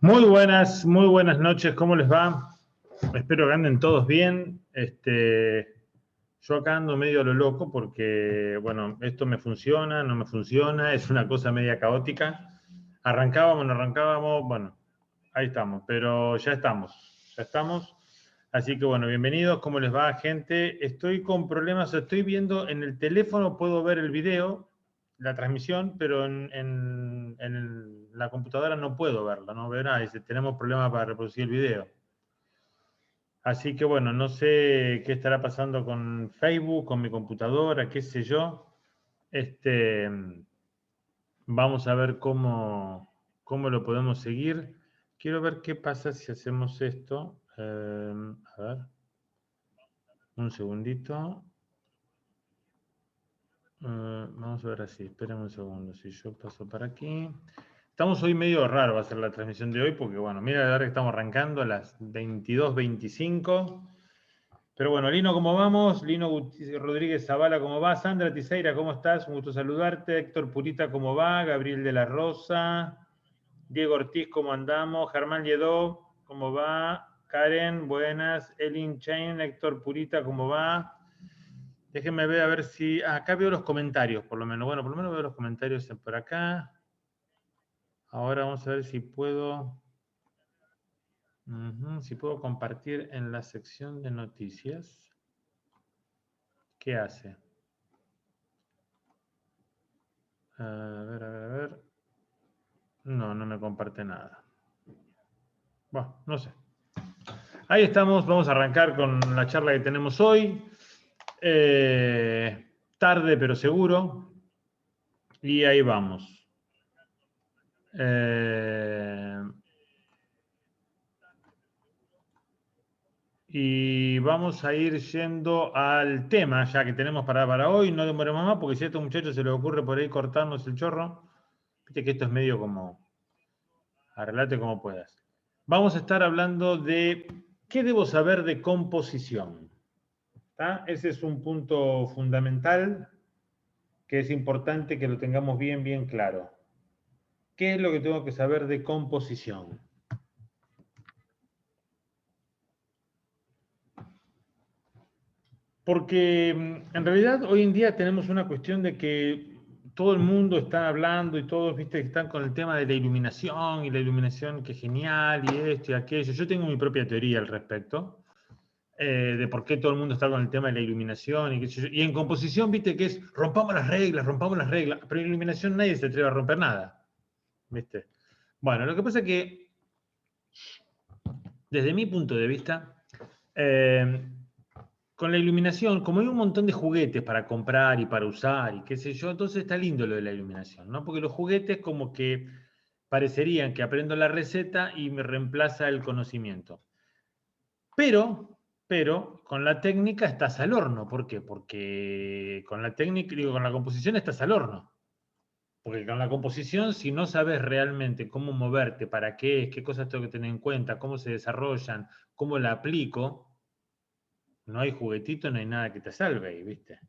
Muy buenas noches, ¿cómo les va? Espero que anden todos bien. Yo acá ando medio a lo loco porque, bueno, esto me funciona, no me funciona, es una cosa media caótica. Arrancábamos, no arrancábamos, bueno, ahí estamos, pero ya estamos. Así que, bueno, bienvenidos, ¿cómo les va, gente? Estoy con problemas, estoy viendo en el teléfono, puedo ver el video, la transmisión, pero en la computadora no puedo verla, no veo nada, dice, tenemos problemas para reproducir el video. Así que bueno, no sé qué estará pasando con Facebook, con mi computadora, qué sé yo. Este, Vamos a ver cómo lo podemos seguir. Quiero ver qué pasa si hacemos esto. A ver, un segundito. Vamos a ver así, espérenme un segundo. Si yo paso para aquí. Estamos hoy medio raro, va a ser la transmisión de hoy, porque bueno, mira, la verdad que estamos arrancando a las 22:25. Pero bueno, Lino, ¿cómo vamos? Lino Rodríguez Zavala, ¿cómo va? Sandra Tiseira, ¿cómo estás? Un gusto saludarte. Héctor Purita, ¿cómo va? Gabriel de la Rosa. Diego Ortiz, ¿cómo andamos? Germán Lledó, ¿cómo va? Karen, buenas. Elin Chain, Héctor Purita, ¿cómo va? Déjenme ver a ver si... acá veo los comentarios, por lo menos. Bueno, por lo menos veo los comentarios por acá. Ahora vamos a ver si puedo... si puedo compartir en la sección de noticias. ¿Qué hace? A ver, a ver, a ver. No, no me comparte nada. Bueno, no sé. Ahí estamos, vamos a arrancar con la charla que tenemos hoy. Tarde, pero seguro. Y ahí vamos. Y vamos a ir yendo al tema, ya que tenemos para hoy. No demoremos más, porque si a estos muchachos se les ocurre por ahí cortarnos el chorro, viste que esto es medio como... Arreglate como puedas. Vamos a estar hablando de qué debo saber de composición. ¿Tá? Ese es un punto fundamental que es importante que lo tengamos bien, bien claro. ¿Qué es lo que tengo que saber de composición? Porque en realidad hoy en día tenemos una cuestión de que todo el mundo está hablando y todos, viste, están con el tema de la iluminación y la iluminación que es genial y esto y aquello. Yo tengo mi propia teoría al respecto. De por qué todo el mundo está con el tema de la iluminación y qué sé yo. Y en composición, viste, que es rompamos las reglas, pero en iluminación nadie se atreve a romper nada, ¿viste? Bueno, lo que pasa es que, desde mi punto de vista, con la iluminación, como hay un montón de juguetes para comprar y para usar y qué sé yo, entonces está lindo lo de la iluminación, ¿no? Porque los juguetes como que parecerían que aprendo la receta y me reemplaza el conocimiento. Pero con la técnica estás al horno. ¿Por qué? Porque con la técnica, digo, con la composición estás al horno. Porque con la composición, si no sabes realmente cómo moverte, para qué es, qué cosas tengo que tener en cuenta, cómo se desarrollan, cómo la aplico, no hay juguetito, no hay nada que te salve ahí, ¿viste?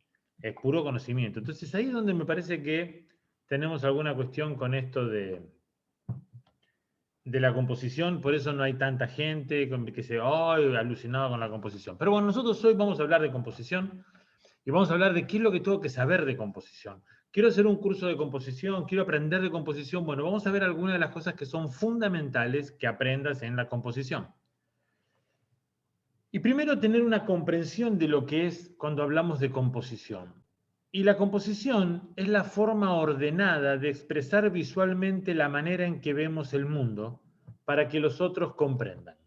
Es puro conocimiento. Entonces ahí es donde me parece que tenemos alguna cuestión con esto de la composición, por eso no hay tanta gente que se alucinado con la composición. Pero bueno, nosotros hoy vamos a hablar de composición y vamos a hablar de qué es lo que tengo que saber de composición. Quiero hacer un curso de composición, quiero aprender de composición. Bueno, vamos a ver algunas de las cosas que son fundamentales que aprendas en la composición. Y primero tener una comprensión de lo que es cuando hablamos de composición. Y la composición es la forma ordenada de expresar visualmente la manera en que vemos el mundo para que los otros comprendan.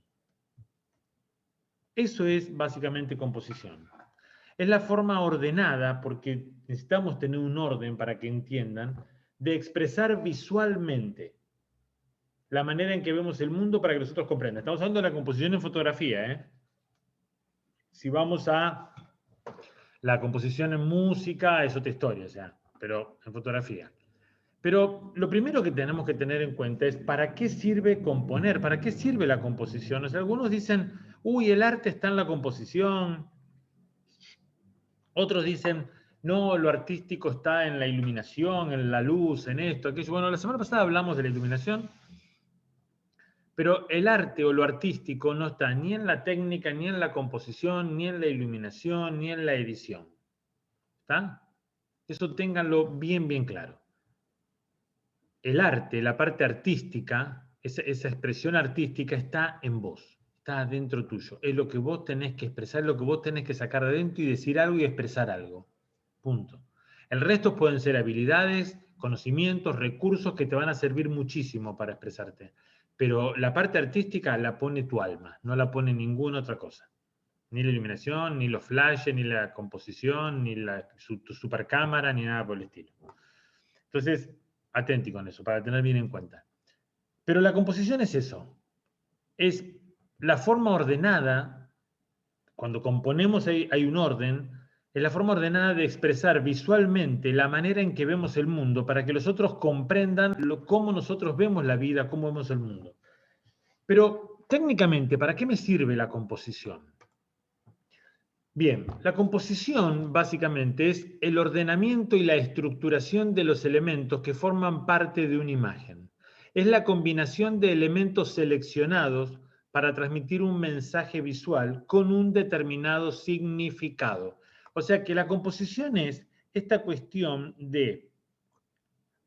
Eso es básicamente composición. Es la forma ordenada, porque necesitamos tener un orden para que entiendan, de expresar visualmente la manera en que vemos el mundo para que los otros comprendan. Estamos hablando de la composición en fotografía, ¿eh? Si vamos a la composición en música, es otra historia, o sea, pero en fotografía. Pero lo primero que tenemos que tener en cuenta es para qué sirve componer, para qué sirve la composición. O sea, algunos dicen, uy, el arte está en la composición. Otros dicen, no, lo artístico está en la iluminación, en la luz, en esto, aquello. Bueno, la semana pasada hablamos de la iluminación, Pero el arte o lo artístico no está ni en la técnica, ni en la composición, ni en la iluminación, ni en la edición. ¿Está? Eso ténganlo bien, bien claro. El arte, la parte artística, esa expresión artística está en vos, está adentro tuyo. Es lo que vos tenés que expresar, es lo que vos tenés que sacar de adentro y decir algo y expresar algo. Punto. El resto pueden ser habilidades, conocimientos, recursos que te van a servir muchísimo para expresarte. Pero la parte artística la pone tu alma, no la pone ninguna otra cosa. Ni la iluminación, ni los flashes, ni la composición, ni tu supercámara, ni nada por el estilo. Entonces, atenti con eso, para tener bien en cuenta. Pero la composición es eso. Es la forma ordenada, cuando componemos hay un orden, es la forma ordenada de expresar visualmente la manera en que vemos el mundo para que los otros comprendan cómo nosotros vemos la vida, cómo vemos el mundo. Pero técnicamente, ¿para qué me sirve la composición? Bien, la composición básicamente es el ordenamiento y la estructuración de los elementos que forman parte de una imagen. Es la combinación de elementos seleccionados para transmitir un mensaje visual con un determinado significado. O sea que la composición es esta cuestión de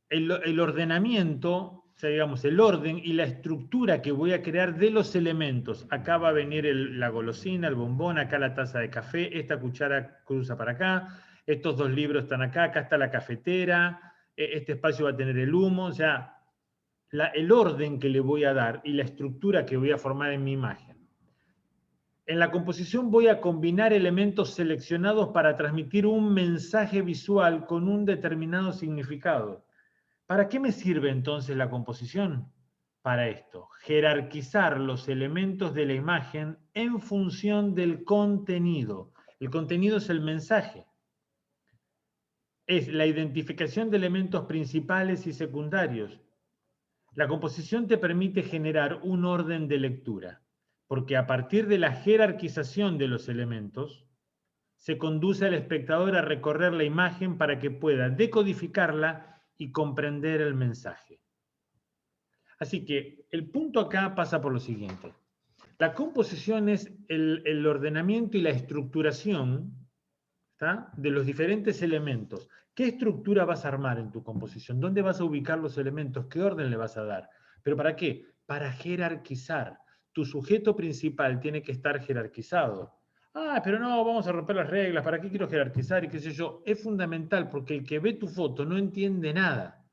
el ordenamiento, o sea, digamos, el orden y la estructura que voy a crear de los elementos. Acá va a venir la golosina, el bombón, acá la taza de café, esta cuchara cruza para acá, estos dos libros están acá, acá está la cafetera, este espacio va a tener el humo, o sea, el orden que le voy a dar y la estructura que voy a formar en mi imagen. En la composición voy a combinar elementos seleccionados para transmitir un mensaje visual con un determinado significado. ¿Para qué me sirve entonces la composición? Para esto, jerarquizar los elementos de la imagen en función del contenido. El contenido es el mensaje. Es la identificación de elementos principales y secundarios. La composición te permite generar un orden de lectura, porque a partir de la jerarquización de los elementos, se conduce al espectador a recorrer la imagen para que pueda decodificarla y comprender el mensaje. Así que el punto acá pasa por lo siguiente. La composición es el ordenamiento y la estructuración, ¿está?, de los diferentes elementos. ¿Qué estructura vas a armar en tu composición? ¿Dónde vas a ubicar los elementos? ¿Qué orden le vas a dar? ¿Pero para qué? Para jerarquizar. Tu sujeto principal tiene que estar jerarquizado. Ah, pero no, vamos a romper las reglas. ¿Para qué quiero jerarquizar? Y qué sé yo. Es fundamental porque el que ve tu foto no entiende nada.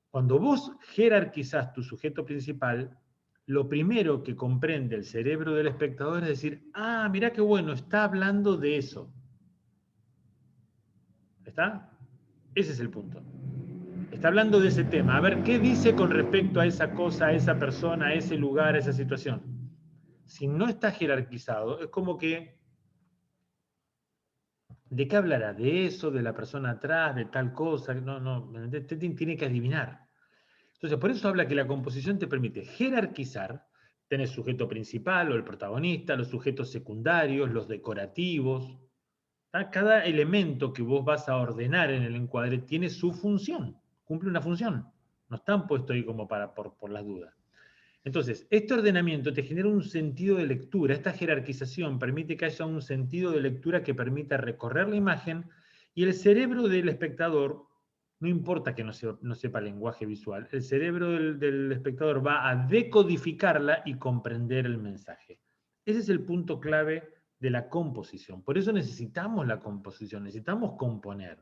Cuando vos jerarquizás tu sujeto principal, lo primero que comprende el cerebro del espectador es decir, ah, mirá qué bueno, está hablando de eso. ¿Está? Ese es el punto. Está hablando de ese tema. A ver, ¿qué dice con respecto a esa cosa, a esa persona, a ese lugar, a esa situación? Si no está jerarquizado, es como que, ¿de qué hablará? ¿De eso? ¿De la persona atrás? ¿De tal cosa? No, tiene que adivinar. Entonces, por eso habla que la composición te permite jerarquizar. Tenés sujeto principal o el protagonista, los sujetos secundarios, los decorativos. Cada elemento que vos vas a ordenar en el encuadre tiene su función, cumple una función. No están puestos ahí como por las dudas. Entonces, este ordenamiento te genera un sentido de lectura. Esta jerarquización permite que haya un sentido de lectura que permita recorrer la imagen y el cerebro del espectador, no importa que no sepa lenguaje visual, el cerebro del espectador va a decodificarla y comprender el mensaje. Ese es el punto clave de la composición. Por eso necesitamos la composición, necesitamos componer.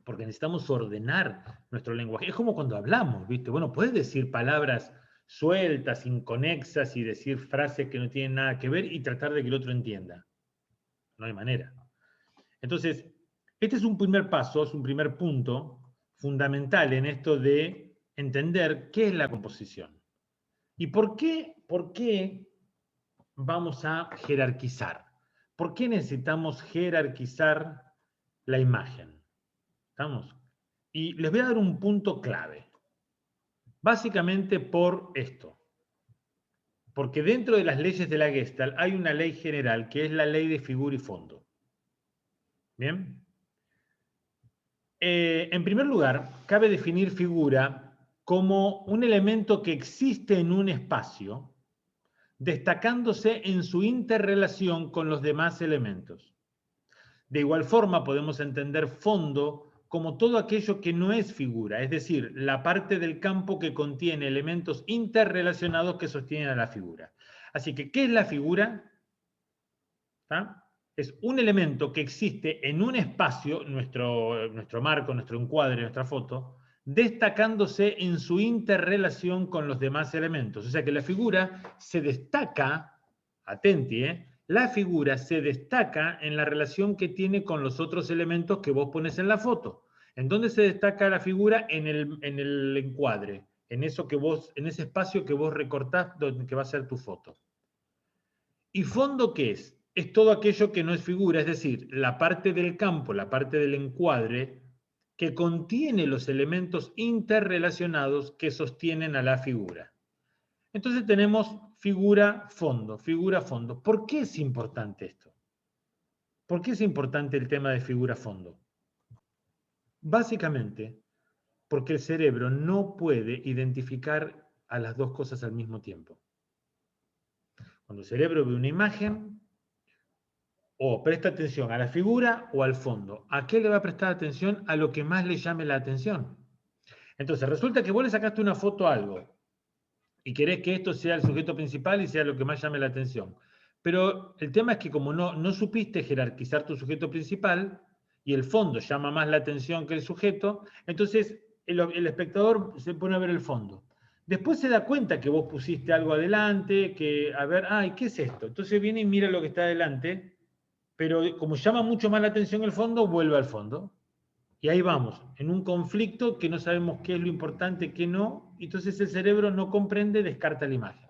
Porque necesitamos ordenar nuestro lenguaje. Es como cuando hablamos, ¿viste? Bueno, puedes decir palabras sueltas, inconexas y decir frases que no tienen nada que ver y tratar de que el otro entienda. No hay manera. Entonces, este es un primer paso, es un primer punto fundamental en esto de entender qué es la composición. ¿Y por qué vamos a jerarquizar? ¿Por qué necesitamos jerarquizar la imagen? ¿Estamos? Y les voy a dar un punto clave. Básicamente por esto. Porque dentro de las leyes de la Gestalt hay una ley general que es la ley de figura y fondo. ¿Bien? En primer lugar, cabe definir figura como un elemento que existe en un espacio, destacándose en su interrelación con los demás elementos. De igual forma, podemos entender fondo como todo aquello que no es figura, es decir, la parte del campo que contiene elementos interrelacionados que sostienen a la figura. Así que, ¿qué es la figura? ¿Ah? Es un elemento que existe en un espacio, nuestro marco, nuestro encuadre, nuestra foto, destacándose en su interrelación con los demás elementos. O sea que la figura se destaca, atenti, la figura se destaca en la relación que tiene con los otros elementos que vos pones en la foto. ¿En dónde se destaca la figura? En el encuadre, en ese espacio que vos recortás, que va a ser tu foto. ¿Y fondo qué es? Es todo aquello que no es figura, es decir, la parte del campo, la parte del encuadre, que contiene los elementos interrelacionados que sostienen a la figura. Entonces tenemos figura, fondo, figura, fondo. ¿Por qué es importante esto? ¿Por qué es importante el tema de figura, fondo? Básicamente, porque el cerebro no puede identificar a las dos cosas al mismo tiempo. Cuando el cerebro ve una imagen, o presta atención a la figura o al fondo. ¿A qué le va a prestar atención? A lo que más le llame la atención. Entonces, resulta que vos le sacaste una foto a algo y querés que esto sea el sujeto principal y sea lo que más llame la atención. Pero el tema es que como no supiste jerarquizar tu sujeto principal y el fondo llama más la atención que el sujeto, entonces el espectador se pone a ver el fondo. Después se da cuenta que vos pusiste algo adelante, que, a ver, ay, ¿qué es esto? Entonces viene y mira lo que está adelante, pero como llama mucho más la atención el fondo, vuelve al fondo. Y ahí vamos, en un conflicto que no sabemos qué es lo importante, qué no, entonces el cerebro no comprende, descarta la imagen.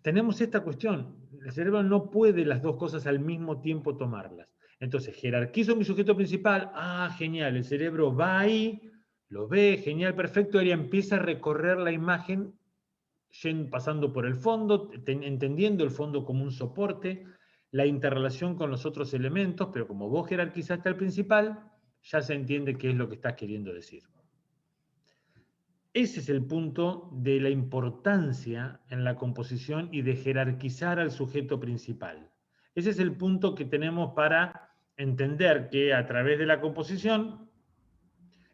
Tenemos esta cuestión, el cerebro no puede las dos cosas al mismo tiempo tomarlas. Entonces, jerarquizo mi sujeto principal, genial, el cerebro va ahí, lo ve, genial, perfecto, y empieza a recorrer la imagen, pasando por el fondo, entendiendo el fondo como un soporte, la interrelación con los otros elementos, pero como vos jerarquizaste al principal, ya se entiende qué es lo que estás queriendo decir. Ese es el punto de la importancia en la composición y de jerarquizar al sujeto principal. Ese es el punto que tenemos para entender que a través de la composición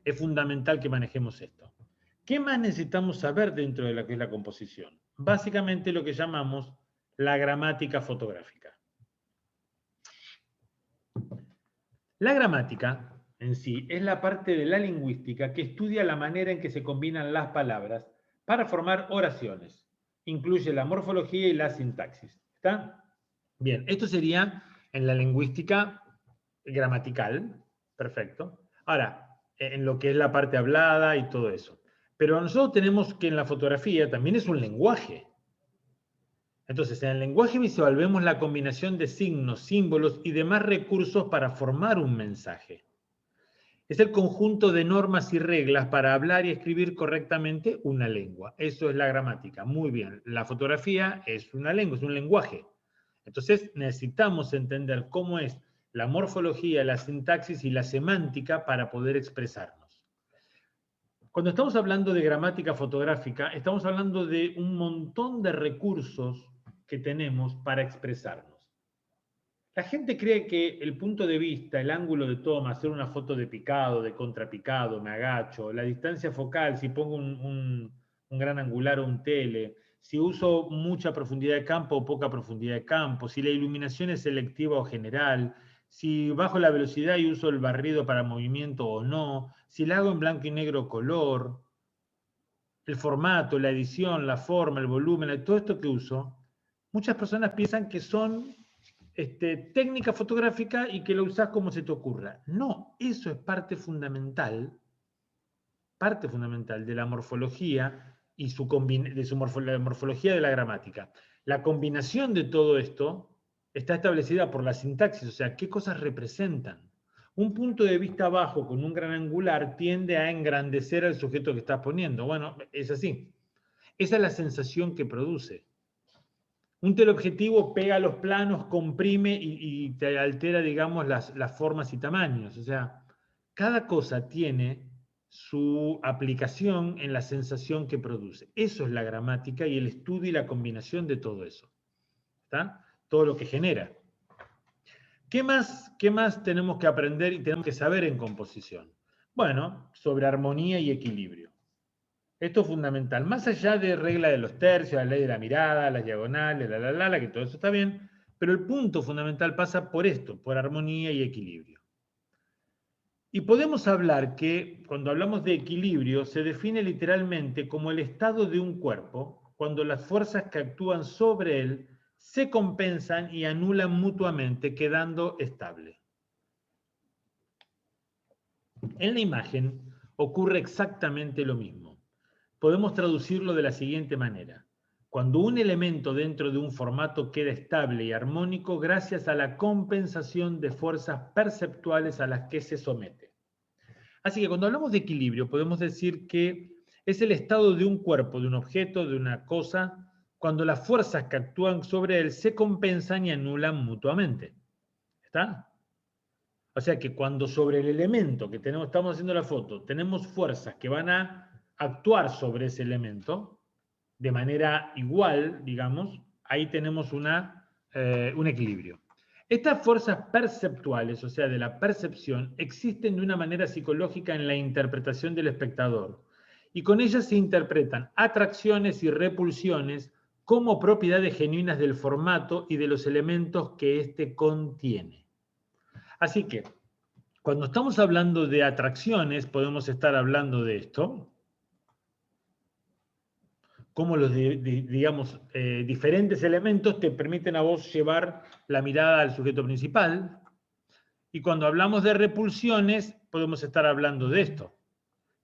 es fundamental que manejemos esto. ¿Qué más necesitamos saber dentro de lo que es la composición? Básicamente lo que llamamos la gramática fotográfica. La gramática en sí es la parte de la lingüística que estudia la manera en que se combinan las palabras para formar oraciones. Incluye la morfología y la sintaxis. ¿Está? Bien, esto sería en la lingüística gramatical. Perfecto. Ahora, en lo que es la parte hablada y todo eso. Pero nosotros tenemos que en la fotografía también es un lenguaje. Entonces, en el lenguaje visual vemos la combinación de signos, símbolos y demás recursos para formar un mensaje. Es el conjunto de normas y reglas para hablar y escribir correctamente una lengua. Eso es la gramática. Muy bien. La fotografía es una lengua, es un lenguaje. Entonces, necesitamos entender cómo es la morfología, la sintaxis y la semántica para poder expresarnos. Cuando estamos hablando de gramática fotográfica, estamos hablando de un montón de recursos que tenemos para expresarnos. La gente cree que el punto de vista, el ángulo de toma, hacer una foto de picado, de contrapicado, me agacho, la distancia focal, si pongo un gran angular o un tele, si uso mucha profundidad de campo o poca profundidad de campo, si la iluminación es selectiva o general, si bajo la velocidad y uso el barrido para movimiento o no, si la hago en blanco y negro color, el formato, la edición, la forma, el volumen, todo esto que uso, muchas personas piensan que son técnica fotográfica y que lo usás como se te ocurra. No, eso es parte fundamental de la morfología y la morfología de la gramática. La combinación de todo esto está establecida por la sintaxis, o sea, qué cosas representan. Un punto de vista bajo con un gran angular tiende a engrandecer al sujeto que estás poniendo. Bueno, es así. Esa es la sensación que produce. Un teleobjetivo pega los planos, comprime y te altera, digamos, las formas y tamaños. O sea, cada cosa tiene su aplicación en la sensación que produce. Eso es la gramática y el estudio y la combinación de todo eso. ¿Está? Todo lo que genera. ¿Qué más tenemos que aprender y tenemos que saber en composición? Bueno, sobre armonía y equilibrio. Esto es fundamental. Más allá de regla de los tercios, la ley de la mirada, las diagonales, que todo eso está bien, pero el punto fundamental pasa por esto, por armonía y equilibrio. Y podemos hablar que, cuando hablamos de equilibrio, se define literalmente como el estado de un cuerpo cuando las fuerzas que actúan sobre él se compensan y anulan mutuamente, quedando estable. En la imagen ocurre exactamente lo mismo. Podemos traducirlo de la siguiente manera. Cuando un elemento dentro de un formato queda estable y armónico gracias a la compensación de fuerzas perceptuales a las que se somete. Así que cuando hablamos de equilibrio podemos decir que es el estado de un cuerpo, de un objeto, de una cosa, cuando las fuerzas que actúan sobre él se compensan y anulan mutuamente. ¿Está? O sea que cuando sobre el elemento que estamos haciendo la foto, tenemos fuerzas que van a actuar sobre ese elemento de manera igual, digamos, ahí tenemos un equilibrio. Estas fuerzas perceptuales, o sea, de la percepción, existen de una manera psicológica en la interpretación del espectador. Y con ellas se interpretan atracciones y repulsiones como propiedades genuinas del formato y de los elementos que éste contiene. Así que, cuando estamos hablando de atracciones, podemos estar hablando de esto, cómo los, digamos, diferentes elementos te permiten a vos llevar la mirada al sujeto principal. Y cuando hablamos de repulsiones, podemos estar hablando de esto.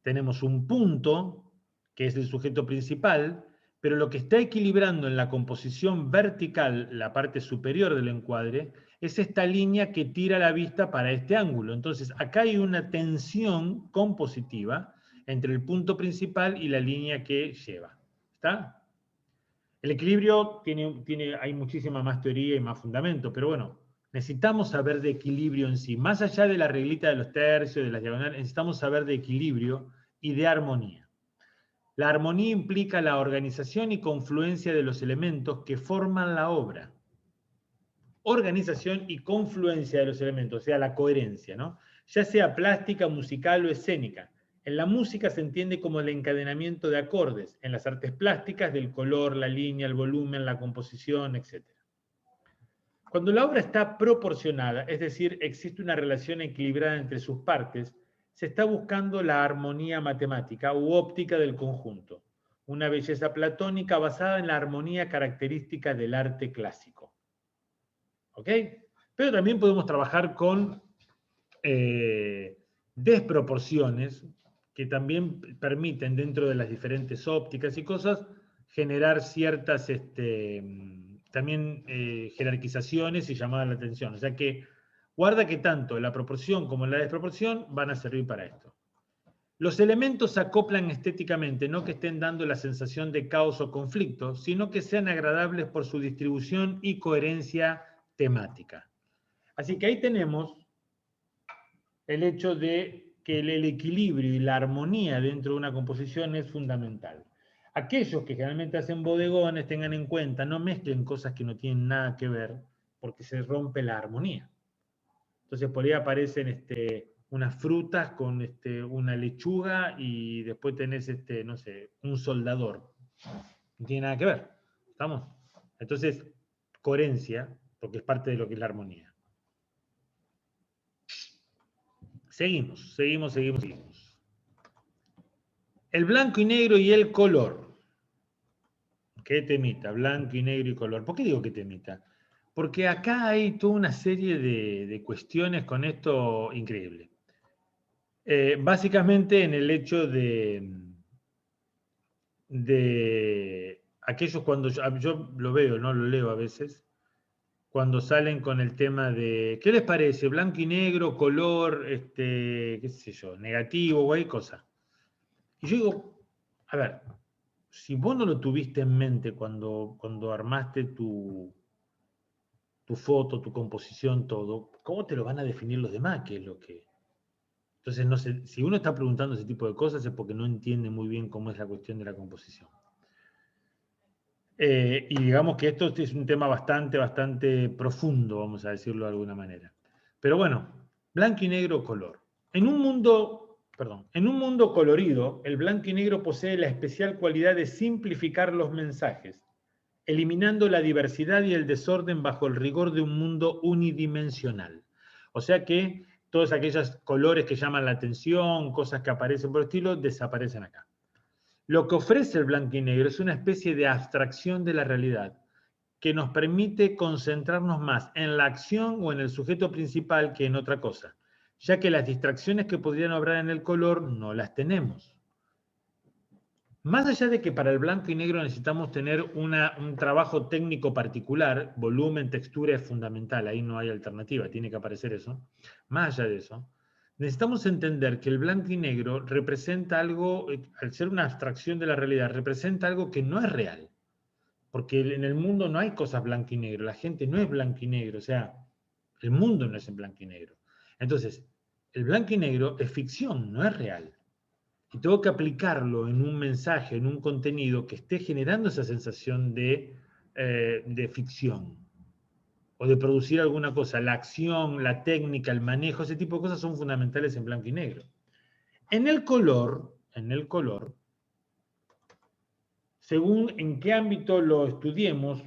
Tenemos un punto, que es el sujeto principal, pero lo que está equilibrando en la composición vertical, la parte superior del encuadre, es esta línea que tira la vista para este ángulo. Entonces, acá hay una tensión compositiva entre el punto principal y la línea que lleva. ¿Está? El equilibrio hay muchísima más teoría y más fundamento, pero bueno, necesitamos saber de equilibrio en sí. Más allá de la reglita de los tercios, de las diagonales, necesitamos saber de equilibrio y de armonía. La armonía implica la organización y confluencia de los elementos que forman la obra. Organización y confluencia de los elementos, o sea, la coherencia, ¿no? Ya sea plástica, musical o escénica. En la música se entiende como el encadenamiento de acordes, en las artes plásticas del color, la línea, el volumen, la composición, etc. Cuando la obra está proporcionada, es decir, existe una relación equilibrada entre sus partes, se está buscando la armonía matemática u óptica del conjunto, una belleza platónica basada en la armonía característica del arte clásico. ¿Ok? Pero también podemos trabajar con desproporciones que también permiten dentro de las diferentes ópticas y cosas generar ciertas también jerarquizaciones y llamadas la atención. O sea que guarda que tanto la proporción como la desproporción van a servir para esto. Los elementos se acoplan estéticamente, no que estén dando la sensación de caos o conflicto, sino que sean agradables por su distribución y coherencia temática. Así que ahí tenemos el hecho de que el equilibrio y la armonía dentro de una composición es fundamental. Aquellos que generalmente hacen bodegones tengan en cuenta, no mezclen cosas que no tienen nada que ver, porque se rompe la armonía. Entonces por ahí aparecen unas frutas con una lechuga y después tenés, no sé, un soldador. No tiene nada que ver. ¿Estamos? Entonces, coherencia, porque es parte de lo que es la armonía. Seguimos. El blanco y negro y el color. ¿Qué temita? Blanco y negro y color. ¿Por qué digo que temita? Porque acá hay toda una serie de cuestiones con esto increíble. Básicamente en el hecho de aquellos cuando yo lo veo, no lo leo a veces, cuando salen con el tema de, ¿qué les parece? Blanco y negro, color, qué sé yo, negativo o hay cosa. Y yo digo, a ver, si vos no lo tuviste en mente cuando armaste tu foto, tu composición, todo, ¿cómo te lo van a definir los demás? ¿Qué es lo que? Entonces, no sé, si uno está preguntando ese tipo de cosas es porque no entiende muy bien cómo es la cuestión de la composición. Y digamos que esto es un tema bastante profundo, vamos a decirlo de alguna manera. Pero bueno, blanco y negro, color. En un mundo colorido, el blanco y negro posee la especial cualidad de simplificar los mensajes, eliminando la diversidad y el desorden bajo el rigor de un mundo unidimensional. O sea que todos aquellos colores que llaman la atención, cosas que aparecen por el estilo, desaparecen acá. Lo que ofrece el blanco y negro es una especie de abstracción de la realidad que nos permite concentrarnos más en la acción o en el sujeto principal que en otra cosa, ya que las distracciones que podrían obrar en el color no las tenemos. Más allá de que para el blanco y negro necesitamos tener un trabajo técnico particular, volumen, textura es fundamental, ahí no hay alternativa, tiene que aparecer eso. Más allá de eso, necesitamos entender que el blanco y negro representa algo, al ser una abstracción de la realidad, representa algo que no es real. Porque en el mundo no hay cosas blanco y negro, la gente no es blanco y negro, o sea, el mundo no es en blanco y negro. Entonces, el blanco y negro es ficción, no es real. Y tengo que aplicarlo en un mensaje, en un contenido que esté generando esa sensación de ficción o de producir alguna cosa. La acción, la técnica, el manejo, ese tipo de cosas son fundamentales en blanco y negro. En el color, según en qué ámbito lo estudiemos,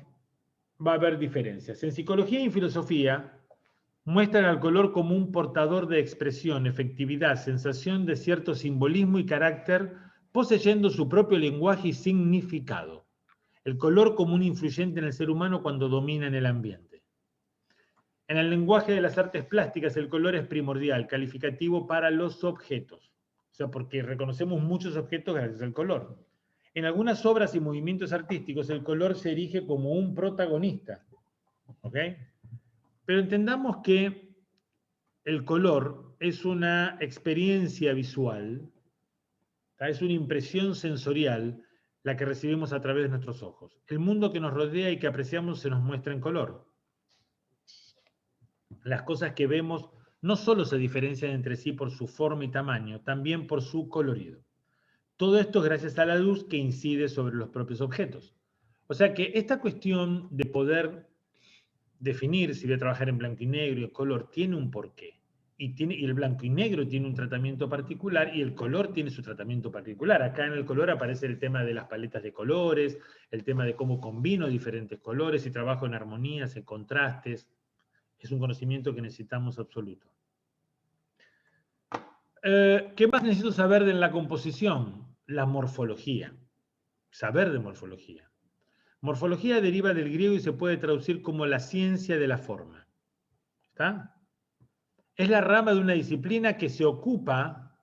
va a haber diferencias. En psicología y en filosofía muestran al color como un portador de expresión, efectividad, sensación de cierto simbolismo y carácter, poseyendo su propio lenguaje y significado. El color como un influyente en el ser humano cuando domina en el ambiente. En el lenguaje de las artes plásticas, el color es primordial, calificativo para los objetos. O sea, porque reconocemos muchos objetos gracias al color. En algunas obras y movimientos artísticos, el color se erige como un protagonista. ¿Ok? Pero entendamos que el color es una experiencia visual, es una impresión sensorial la que recibimos a través de nuestros ojos. El mundo que nos rodea y que apreciamos se nos muestra en color. Las cosas que vemos no solo se diferencian entre sí por su forma y tamaño, también por su colorido. Todo esto es gracias a la luz que incide sobre los propios objetos. O sea que esta cuestión de poder definir si voy a trabajar en blanco y negro y el color tiene un porqué. Y el blanco y negro tiene un tratamiento particular y el color tiene su tratamiento particular. Acá en el color aparece el tema de las paletas de colores, el tema de cómo combino diferentes colores y trabajo en armonías, en contrastes. Es un conocimiento que necesitamos absoluto. ¿Qué más necesito saber de la composición? La morfología. Saber de morfología. Morfología deriva del griego y se puede traducir como la ciencia de la forma. ¿Está? Es la rama de una disciplina que se ocupa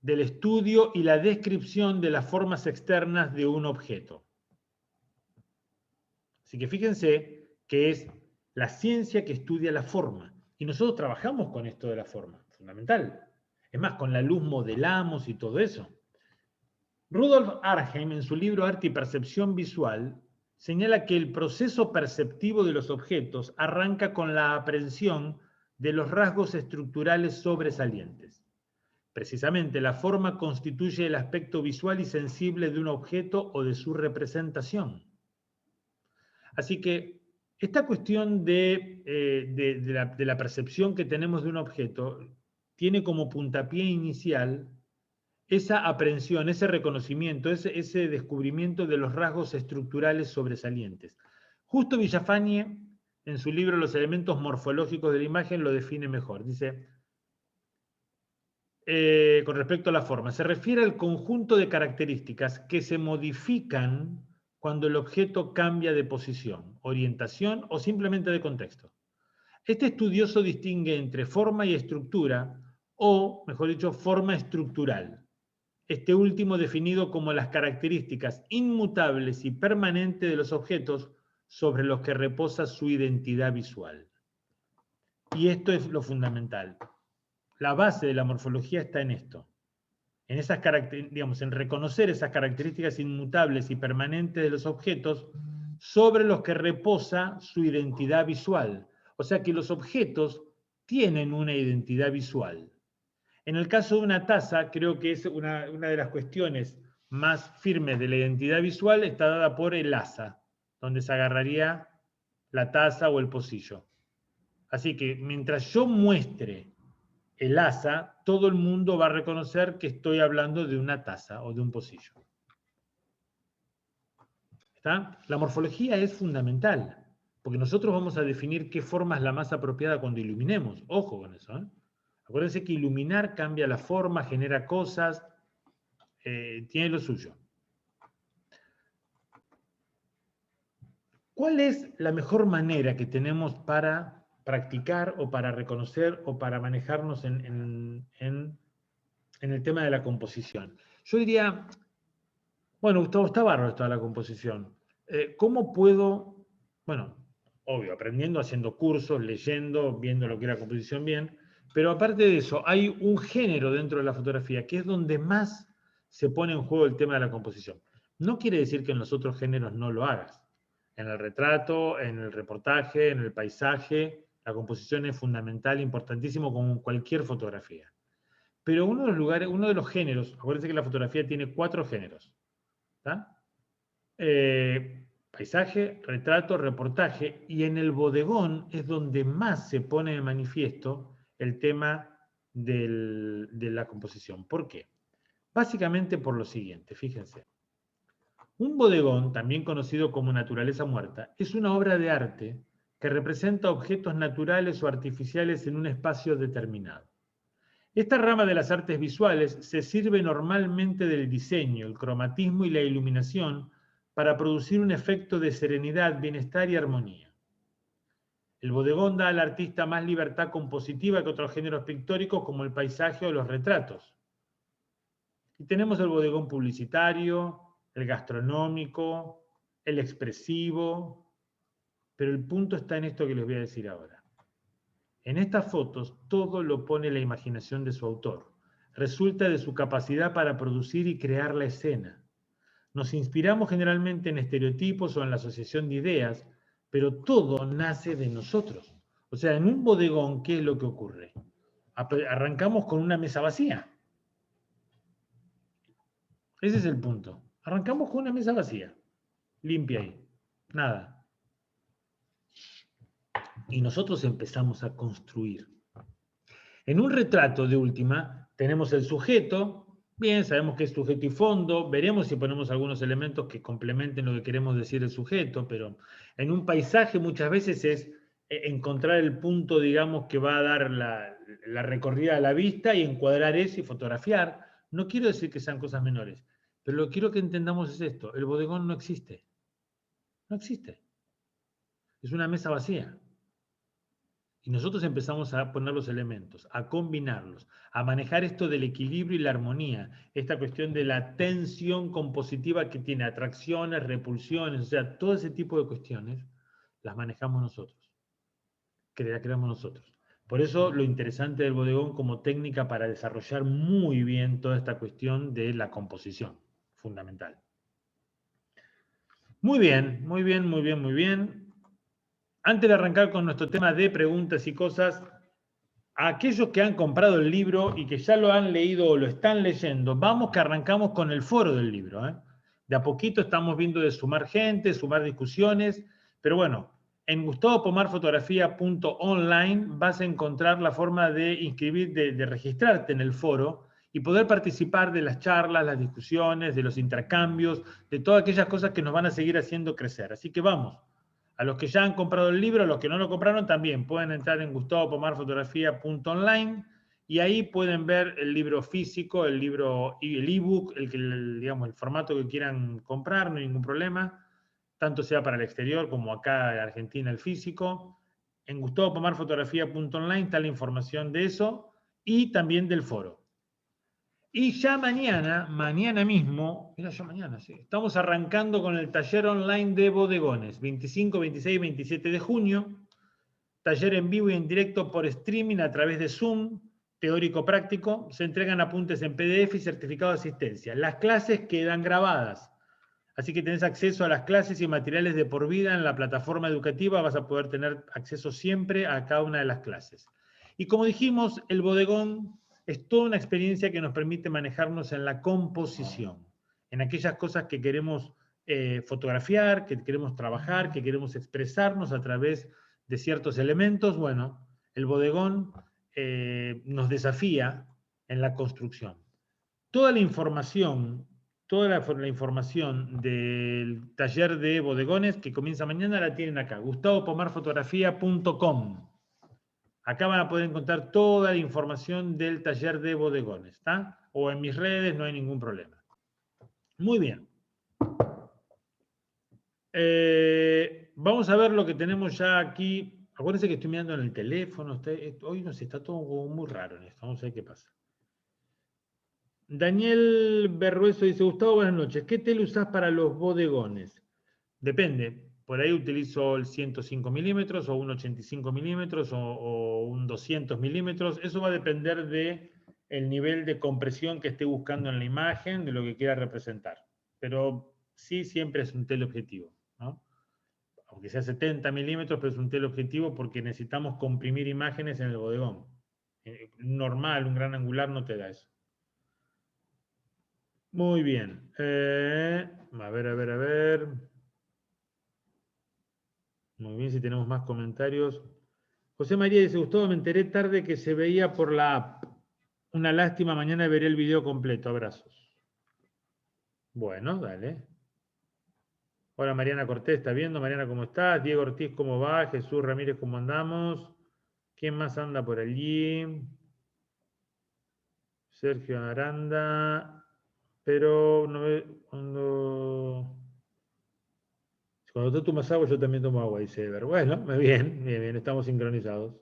del estudio y la descripción de las formas externas de un objeto. Así que fíjense que es la ciencia que estudia la forma. Y nosotros trabajamos con esto de la forma, fundamental. Es más, con la luz modelamos y todo eso. Rudolf Arnhem, en su libro Arte y Percepción Visual, señala que el proceso perceptivo de los objetos arranca con la aprehensión de los rasgos estructurales sobresalientes. Precisamente, la forma constituye el aspecto visual y sensible de un objeto o de su representación. Así que esta cuestión de la percepción que tenemos de un objeto tiene como puntapié inicial esa aprehensión, ese reconocimiento, ese descubrimiento de los rasgos estructurales sobresalientes. Justo Villafañe, en su libro Los elementos morfológicos de la imagen, lo define mejor. Dice, con respecto a la forma, se refiere al conjunto de características que se modifican cuando el objeto cambia de posición, orientación o simplemente de contexto. Este estudioso distingue entre forma y estructura, o, mejor dicho, forma estructural. Este último definido como las características inmutables y permanentes de los objetos sobre los que reposa su identidad visual. Y esto es lo fundamental. La base de la morfología está en esto, en esas digamos, en reconocer esas características inmutables y permanentes de los objetos sobre los que reposa su identidad visual. O sea que los objetos tienen una identidad visual. En el caso de una taza, creo que es una de las cuestiones más firmes de la identidad visual, está dada por el asa, donde se agarraría la taza o el pocillo. Así que mientras yo muestre el asa, todo el mundo va a reconocer que estoy hablando de una taza o de un pocillo. ¿Está? La morfología es fundamental, porque nosotros vamos a definir qué forma es la más apropiada cuando iluminemos. Ojo con eso, ¿eh? Acuérdense que iluminar cambia la forma, genera cosas, tiene lo suyo. ¿Cuál es la mejor manera que tenemos para practicar o para reconocer o para manejarnos en el tema de la composición? Yo diría, bueno, Gustavo, está bárbaro esto de la composición. ¿Cómo puedo, bueno, obvio, aprendiendo, haciendo cursos, leyendo, viendo lo que es la composición bien, pero aparte de eso, hay un género dentro de la fotografía que es donde más se pone en juego el tema de la composición. No quiere decir que en los otros géneros no lo hagas. En el retrato, en el reportaje, en el paisaje, la composición es fundamental, importantísimo como cualquier fotografía. Pero uno de los lugares, uno de los géneros, acuérdense que la fotografía tiene 4 géneros, ¿está? Paisaje, retrato, reportaje, y en el bodegón es donde más se pone de manifiesto el tema de la composición. ¿Por qué? Básicamente por lo siguiente, fíjense. Un bodegón, también conocido como naturaleza muerta, es una obra de arte que representa objetos naturales o artificiales en un espacio determinado. Esta rama de las artes visuales se sirve normalmente del diseño, el cromatismo y la iluminación para producir un efecto de serenidad, bienestar y armonía. El bodegón da al artista más libertad compositiva que otros géneros pictóricos como el paisaje o los retratos. Y tenemos el bodegón publicitario, el gastronómico, el expresivo, pero el punto está en esto que les voy a decir ahora. En estas fotos todo lo pone la imaginación de su autor. Resulta de su capacidad para producir y crear la escena. Nos inspiramos generalmente en estereotipos o en la asociación de ideas, pero todo nace de nosotros. O sea, en un bodegón, ¿qué es lo que ocurre? Arrancamos con una mesa vacía. Ese es el punto. Arrancamos con una mesa vacía. Limpia ahí. Nada. Y nosotros empezamos a construir. En un retrato de última, tenemos el sujeto, bien, sabemos que es sujeto y fondo, veremos si ponemos algunos elementos que complementen lo que queremos decir el sujeto, pero en un paisaje muchas veces es encontrar el punto, digamos, que va a dar la recorrida a la vista y encuadrar eso y fotografiar. No quiero decir que sean cosas menores, pero lo que quiero que entendamos es esto, el bodegón no existe. No existe. Es una mesa vacía. Y nosotros empezamos a poner los elementos, a combinarlos, a manejar esto del equilibrio y la armonía, esta cuestión de la tensión compositiva que tiene atracciones, repulsiones, o sea, todo ese tipo de cuestiones las manejamos nosotros, que las creamos nosotros. Por eso lo interesante del bodegón como técnica para desarrollar muy bien toda esta cuestión de la composición, fundamental. Muy bien, muy bien, muy bien, muy bien. Antes de arrancar con nuestro tema de preguntas y cosas, a aquellos que han comprado el libro y que ya lo han leído o lo están leyendo, vamos que arrancamos con el foro del libro. De a poquito estamos viendo de sumar gente, sumar discusiones, pero bueno, en gustavopomarfotografia.online vas a encontrar la forma de inscribir, de registrarte en el foro y poder participar de las charlas, las discusiones, de los intercambios, de todas aquellas cosas que nos van a seguir haciendo crecer. Así que vamos. A los que ya han comprado el libro, a los que no lo compraron también pueden entrar en gustavopomarfotografia.online y ahí pueden ver el libro físico, el libro, el ebook, digamos, el formato que quieran comprar, no hay ningún problema, tanto sea para el exterior como acá en Argentina el físico. En gustavopomarfotografia.online está la información de eso y también del foro. Y ya mañana mismo, mira, ya mañana, sí, estamos arrancando con el taller online de bodegones, 25, 26 y 27 de junio, taller en vivo y en directo por streaming a través de Zoom, teórico-práctico, se entregan apuntes en PDF y certificado de asistencia. Las clases quedan grabadas, así que tenés acceso a las clases y materiales de por vida en la plataforma educativa, vas a poder tener acceso siempre a cada una de las clases. Y como dijimos, el bodegón es toda una experiencia que nos permite manejarnos en la composición, en aquellas cosas que queremos fotografiar, que queremos trabajar, que queremos expresarnos a través de ciertos elementos. Bueno, el bodegón nos desafía en la construcción. Toda la información información del taller de bodegones que comienza mañana la tienen acá, gustavopomarfotografía.com. Acá van a poder encontrar toda la información del taller de bodegones, ¿está? O en mis redes, no hay ningún problema. Muy bien. Vamos a ver lo que tenemos ya aquí. Acuérdense que estoy mirando en el teléfono. Hoy no sé, está todo muy raro en esto. Vamos a ver qué pasa. Daniel Berrueso dice, Gustavo, buenas noches. ¿Qué tela usás para los bodegones? Depende. Por ahí utilizo el 105 milímetros o un 85 milímetros o un 200 milímetros. Eso va a depender del nivel de compresión que esté buscando en la imagen, de lo que quiera representar. Pero sí, siempre es un teleobjetivo, ¿no? Aunque sea 70 milímetros, pero es un teleobjetivo porque necesitamos comprimir imágenes en el bodegón. Normal, un gran angular no te da eso. Muy bien. A ver. Muy bien, si tenemos más comentarios. José María dice, Gustavo, me enteré tarde que se veía por la app. Una lástima, mañana veré el video completo. Abrazos. Bueno, dale. Hola Mariana Cortés, ¿está viendo? Mariana, ¿cómo estás? Diego Ortiz, ¿cómo va? Jesús Ramírez, ¿cómo andamos? ¿Quién más anda por allí? Sergio Aranda. Pero no ve cuando tú tomas agua, yo también tomo agua, dice Ever. Bueno, bien, estamos sincronizados.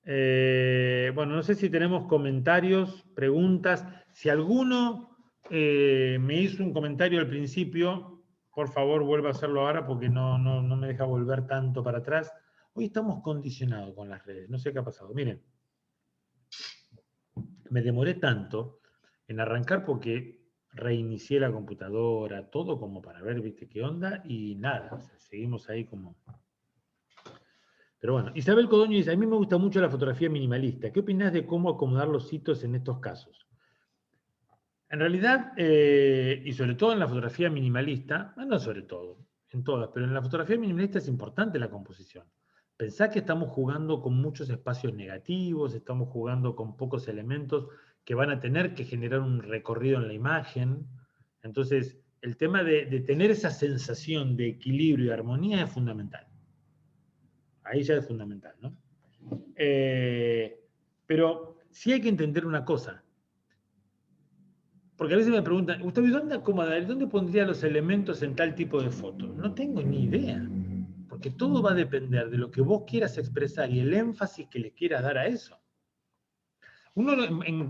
Bueno, no sé si tenemos comentarios, preguntas. Si alguno me hizo un comentario al principio, por favor vuelva a hacerlo ahora porque no me deja volver tanto para atrás. Hoy estamos condicionados con las redes, no sé qué ha pasado. Miren, me demoré tanto en arrancar porque reinicié la computadora, todo como para ver, viste, qué onda, y nada, o sea, seguimos ahí como... Pero bueno, Isabel Codoño dice, a mí me gusta mucho la fotografía minimalista. ¿Qué opinás de cómo acomodar los hitos en estos casos? En realidad, y sobre todo en la fotografía minimalista, no sobre todo, en todas, pero en la fotografía minimalista es importante la composición. Pensá que estamos jugando con muchos espacios negativos, estamos jugando con pocos elementos que van a tener que generar un recorrido en la imagen. Entonces, el tema de tener esa sensación de equilibrio y armonía es fundamental. Ahí ya es fundamental, ¿no? Pero sí hay que entender una cosa. Porque a veces me preguntan, Gustavo, ¿dónde pondría los elementos en tal tipo de foto? No tengo ni idea. Porque todo va a depender de lo que vos quieras expresar y el énfasis que le quieras dar a eso. Uno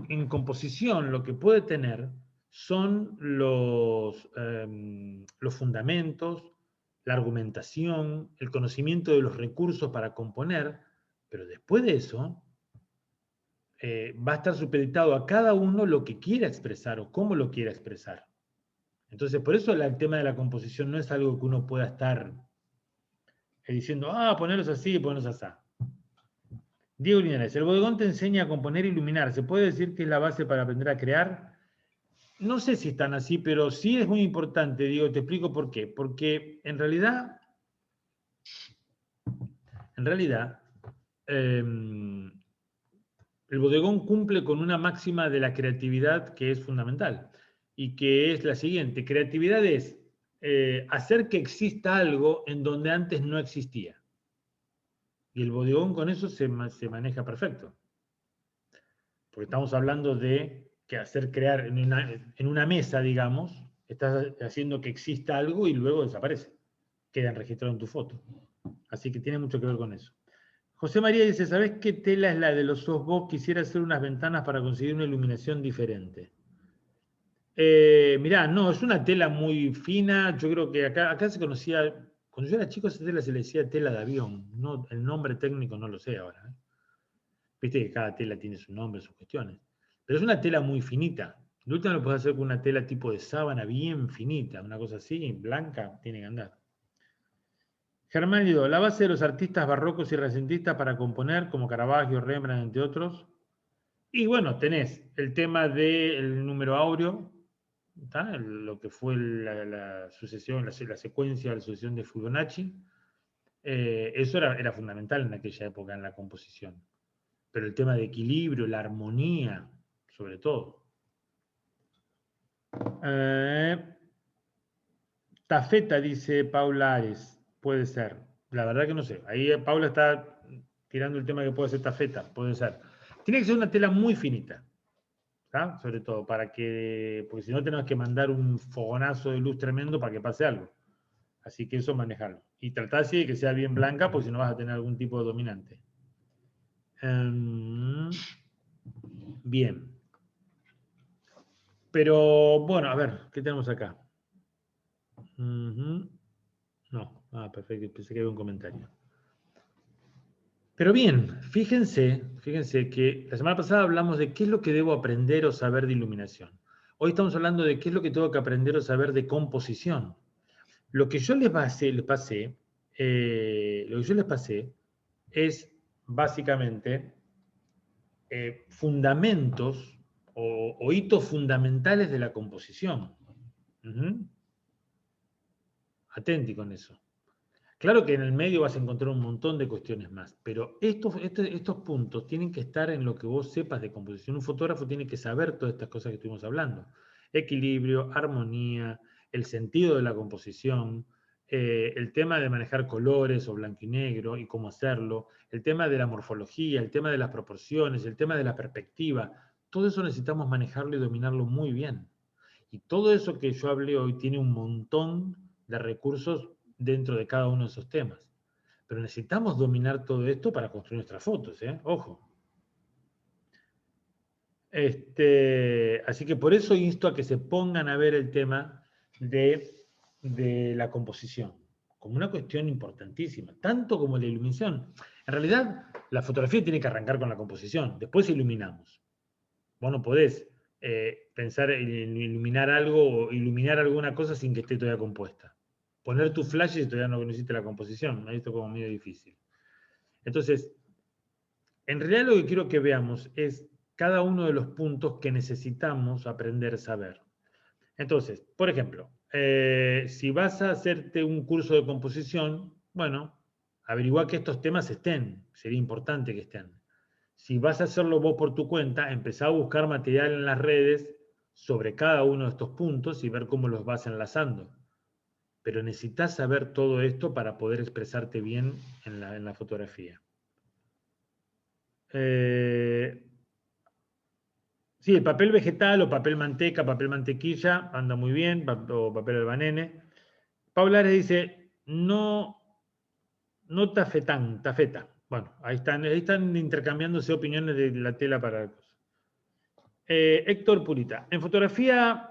en composición lo que puede tener son los fundamentos, la argumentación, el conocimiento de los recursos para componer, pero después de eso va a estar supeditado a cada uno lo que quiera expresar o cómo lo quiera expresar. Entonces, por eso el tema de la composición no es algo que uno pueda estar diciendo, ponerlos así, ponerlos así. Diego Linares, el bodegón te enseña a componer e iluminar. ¿Se puede decir que es la base para aprender a crear? No sé si están así, pero sí es muy importante, Diego, te explico por qué. Porque en realidad, el bodegón cumple con una máxima de la creatividad que es fundamental y que es la siguiente. Creatividad es hacer que exista algo en donde antes no existía. Y el bodegón con eso se maneja perfecto. Porque estamos hablando de que hacer crear en una mesa, digamos, estás haciendo que exista algo y luego desaparece. Quedan registrados en tu foto. Así que tiene mucho que ver con eso. José María dice, ¿sabés qué tela es la de los softbox? Quisiera hacer unas ventanas para conseguir una iluminación diferente. Mirá, no, es una tela muy fina. Yo creo que acá se conocía, cuando yo era chico, esa tela se le decía tela de avión. No, el nombre técnico no lo sé ahora. Viste que cada tela tiene su nombre, sus cuestiones. Pero es una tela muy finita. De última lo puedes hacer con una tela tipo de sábana bien finita, una cosa así, blanca, tiene que andar. Germán Lido, la base de los artistas barrocos y renacentistas para componer, como Caravaggio, Rembrandt, entre otros. Y bueno, tenés el tema del número áureo, ¿tá? Lo que fue la sucesión, la secuencia de la sucesión de Fibonacci. Eso era fundamental en aquella época en la composición. Pero el tema de equilibrio, la armonía, sobre todo. Tafeta, dice Paula Ares. Puede ser. La verdad que no sé. Ahí Paula está tirando el tema que puede ser tafeta. Puede ser. Tiene que ser una tela muy finita. ¿Tá? Sobre todo, porque si no tenemos que mandar un fogonazo de luz tremendo para que pase algo. Así que eso manejarlo. Y tratar así de que sea bien blanca, porque si no vas a tener algún tipo de dominante. Bien. Pero bueno, a ver, ¿qué tenemos acá? No, perfecto, pensé que había un comentario. Pero bien, fíjense que la semana pasada hablamos de qué es lo que debo aprender o saber de iluminación. Hoy estamos hablando de qué es lo que tengo que aprender o saber de composición. Lo que yo les pasé es básicamente fundamentos o hitos fundamentales de la composición. Atenti con eso. Claro que en el medio vas a encontrar un montón de cuestiones más, pero estos puntos tienen que estar en lo que vos sepas de composición. Un fotógrafo tiene que saber todas estas cosas que estuvimos hablando. Equilibrio, armonía, el sentido de la composición, el tema de manejar colores o blanco y negro y cómo hacerlo, el tema de la morfología, el tema de las proporciones, el tema de la perspectiva. Todo eso necesitamos manejarlo y dominarlo muy bien. Y todo eso que yo hablé hoy tiene un montón de recursos dentro de cada uno de esos temas. Pero necesitamos dominar todo esto para construir nuestras fotos, ¿eh? Ojo. Así que por eso insto a que se pongan a ver el tema de la composición, como una cuestión importantísima, tanto como la iluminación. En realidad, la fotografía tiene que arrancar con la composición, después iluminamos. Vos no podés pensar en iluminar algo o iluminar alguna cosa sin que esté todavía compuesta. Poner tu flash y todavía no hiciste la composición, ahí está como medio difícil. Entonces, en realidad lo que quiero que veamos es cada uno de los puntos que necesitamos aprender a saber. Entonces, por ejemplo, si vas a hacerte un curso de composición, bueno, averigua que estos temas estén, sería importante que estén. Si vas a hacerlo vos por tu cuenta, empezá a buscar material en las redes sobre cada uno de estos puntos y ver cómo los vas enlazando. Pero necesitas saber todo esto para poder expresarte bien en la fotografía. Sí, el papel vegetal o papel manteca, papel mantequilla, anda muy bien, o papel albanene. Paula Ares dice, no tafetán, tafeta. Bueno, ahí están intercambiándose opiniones de la tela para... Héctor Purita, en fotografía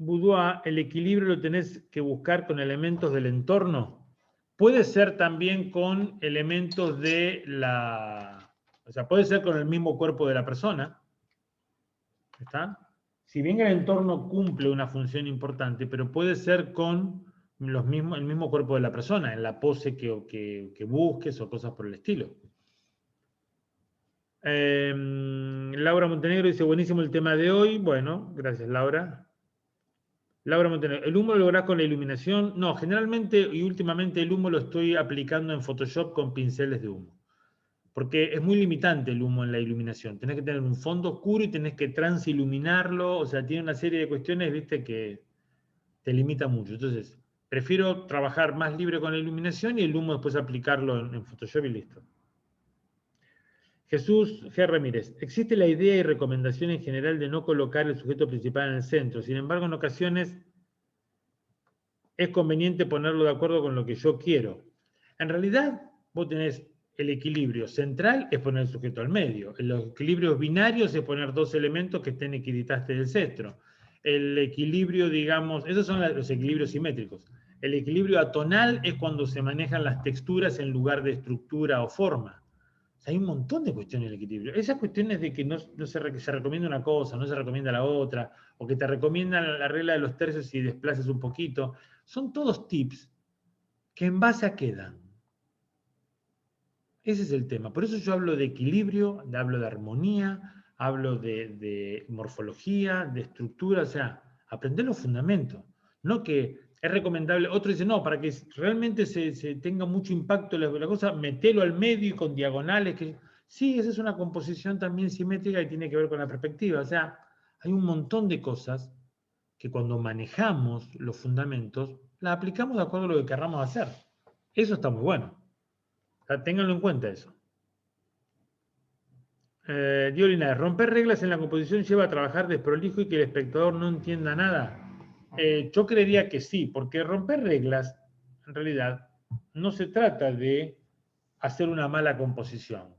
boudoir el equilibrio lo tenés que buscar con elementos del entorno. Puede ser también con elementos de la... O sea, puede ser con el mismo cuerpo de la persona. ¿Está? Si bien el entorno cumple una función importante, pero puede ser con el mismo cuerpo de la persona, en la pose que busques o cosas por el estilo. Laura Montenegro dice, buenísimo el tema de hoy. Bueno, gracias Laura. Laura Montenegro, ¿el humo lo lográs con la iluminación? No, generalmente y últimamente el humo lo estoy aplicando en Photoshop con pinceles de humo. Porque es muy limitante el humo en la iluminación. Tenés que tener un fondo oscuro y tenés que transiluminarlo. O sea, tiene una serie de cuestiones, viste, que te limita mucho. Entonces, prefiero trabajar más libre con la iluminación y el humo después aplicarlo en Photoshop y listo. Jesús G. Ramírez. Existe la idea y recomendación en general de no colocar el sujeto principal en el centro. Sin embargo, en ocasiones es conveniente ponerlo de acuerdo con lo que yo quiero. En realidad, vos tenés el equilibrio central, es poner el sujeto al medio. Los equilibrios binarios es poner dos elementos que estén equiditados del centro. El equilibrio, digamos, esos son los equilibrios simétricos. El equilibrio atonal es cuando se manejan las texturas en lugar de estructura o forma. O sea, hay un montón de cuestiones del equilibrio. Esas cuestiones de que no se recomienda una cosa, no se recomienda la otra, o que te recomiendan la regla de los tercios y desplaces un poquito, son todos tips que en base a qué dan. Ese es el tema. Por eso yo hablo de equilibrio, hablo de armonía, hablo de morfología, de estructura, o sea, aprender los fundamentos. No que es recomendable, otro dice, no, para que realmente se tenga mucho impacto la cosa, metelo al medio y con diagonales. Sí, esa es una composición también simétrica y tiene que ver con la perspectiva. O sea, hay un montón de cosas que cuando manejamos los fundamentos, las aplicamos de acuerdo a lo que querramos hacer. Eso está muy bueno. O sea, ténganlo en cuenta eso. Diego Linares, romper reglas en la composición lleva a trabajar desprolijo y que el espectador no entienda nada. Yo creería que sí, porque romper reglas, en realidad, no se trata de hacer una mala composición.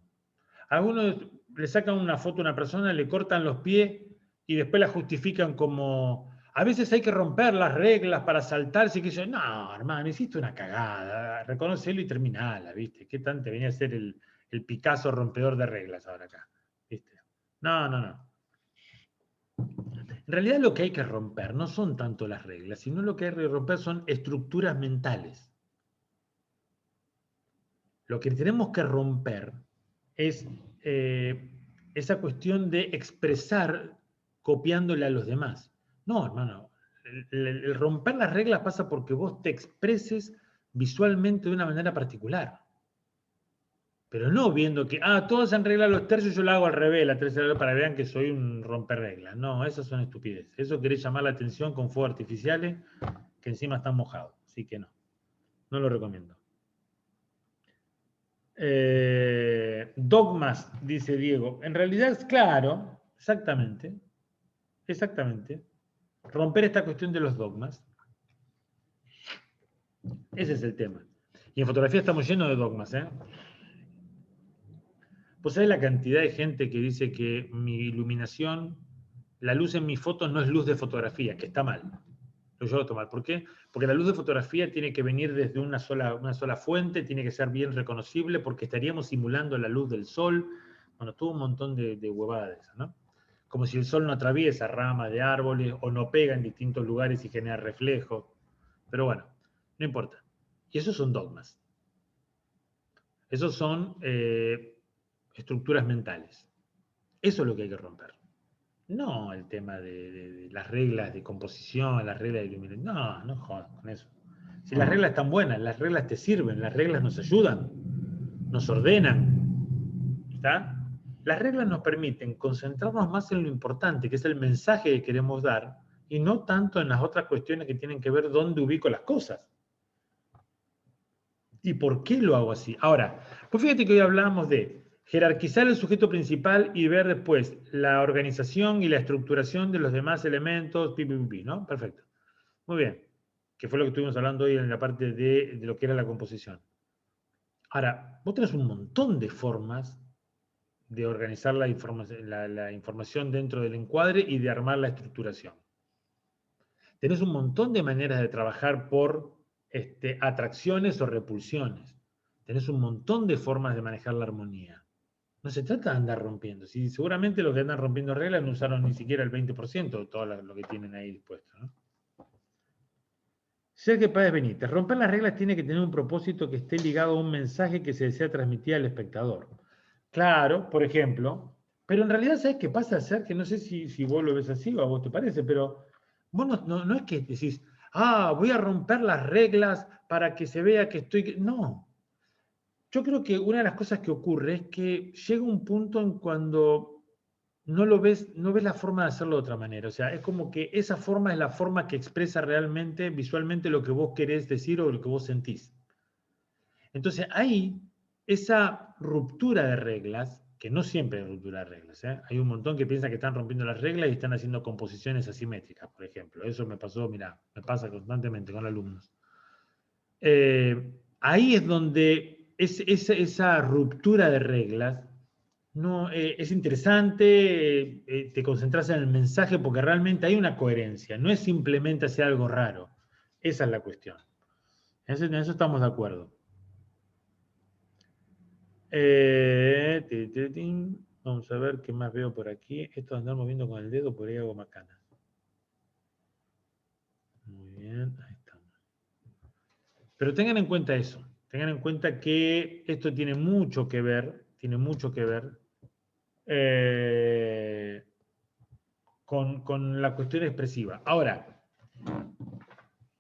Algunos le sacan una foto a una persona, le cortan los pies y después la justifican como, a veces hay que romper las reglas para saltarse, que yo, no, hermano, hiciste una cagada, reconocelo y terminala, ¿viste? ¿Qué tan te venía a ser el Picasso rompedor de reglas ahora acá? ¿Viste? No, no, no. En realidad lo que hay que romper no son tanto las reglas, sino lo que hay que romper son estructuras mentales. Lo que tenemos que romper es esa cuestión de expresar copiándole a los demás. No, hermano, el romper las reglas pasa porque vos te expreses visualmente de una manera particular. Pero no viendo que, todos han reglado los tercios, yo lo hago al revés, la tercera para que vean que soy un romperreglas. No, esas son estupideces. Eso querés llamar la atención con fuegos artificiales que encima están mojados. Así que no, no lo recomiendo. Dogmas, dice Diego. En realidad es claro, exactamente, exactamente. Romper esta cuestión de los dogmas. Ese es el tema. Y en fotografía estamos llenos de dogmas, ¿eh? Pues hay la cantidad de gente que dice que mi iluminación, la luz en mis fotos no es luz de fotografía, que está mal. Lo llevo a tomar. ¿Por qué? Porque la luz de fotografía tiene que venir desde una sola fuente, tiene que ser bien reconocible, porque estaríamos simulando la luz del sol. Bueno, tuvo un montón de huevadas de esas, ¿no? Como si el sol no atraviesa ramas de árboles o no pega en distintos lugares y genera reflejos. Pero bueno, no importa. Y esos son dogmas. Esos son estructuras mentales. Eso es lo que hay que romper. No el tema de las reglas de composición, las reglas de iluminación. No, no jodas con eso. Si las reglas están buenas, las reglas te sirven, las reglas nos ayudan, nos ordenan. ¿Está? Las reglas nos permiten concentrarnos más en lo importante, que es el mensaje que queremos dar, y no tanto en las otras cuestiones que tienen que ver dónde ubico las cosas. ¿Y por qué lo hago así? Ahora, pues fíjate que hoy hablábamos de jerarquizar el sujeto principal y ver después la organización y la estructuración de los demás elementos, ¿no? Perfecto. Muy bien. Que fue lo que estuvimos hablando hoy en la parte de lo que era la composición. Ahora, vos tenés un montón de formas de organizar la información dentro del encuadre y de armar la estructuración. Tenés un montón de maneras de trabajar por atracciones o repulsiones. Tenés un montón de formas de manejar la armonía. No se trata de andar rompiendo. Si seguramente los que andan rompiendo reglas no usaron ni siquiera el 20% de todo lo que tienen ahí dispuesto, ¿no? Sergio Páez Benítez. Romper las reglas tiene que tener un propósito que esté ligado a un mensaje que se desea transmitir al espectador. Claro, por ejemplo. Pero en realidad, ¿sabes qué pasa, Sergio? No sé si vos lo ves así o a vos te parece, pero vos no es que decís, voy a romper las reglas para que se vea que estoy... No. Yo creo que una de las cosas que ocurre es que llega un punto en cuando no ves la forma de hacerlo de otra manera. O sea, es como que esa forma es la forma que expresa realmente, visualmente, lo que vos querés decir o lo que vos sentís. Entonces, ahí, esa ruptura de reglas, que no siempre hay ruptura de reglas, ¿eh? Hay un montón que piensa que están rompiendo las reglas y están haciendo composiciones asimétricas, por ejemplo. Eso me pasó, mira, me pasa constantemente con alumnos. Ahí es donde esa ruptura de reglas no, es interesante, te concentras en el mensaje porque realmente hay una coherencia, no es simplemente hacer algo raro. Esa es la cuestión. En eso estamos de acuerdo. Vamos a ver qué más veo por aquí. Esto de andar moviendo con el dedo, por ahí hago macana. Muy bien, ahí estamos. Pero tengan en cuenta eso. Tengan en cuenta que esto tiene mucho que ver con la cuestión expresiva. Ahora,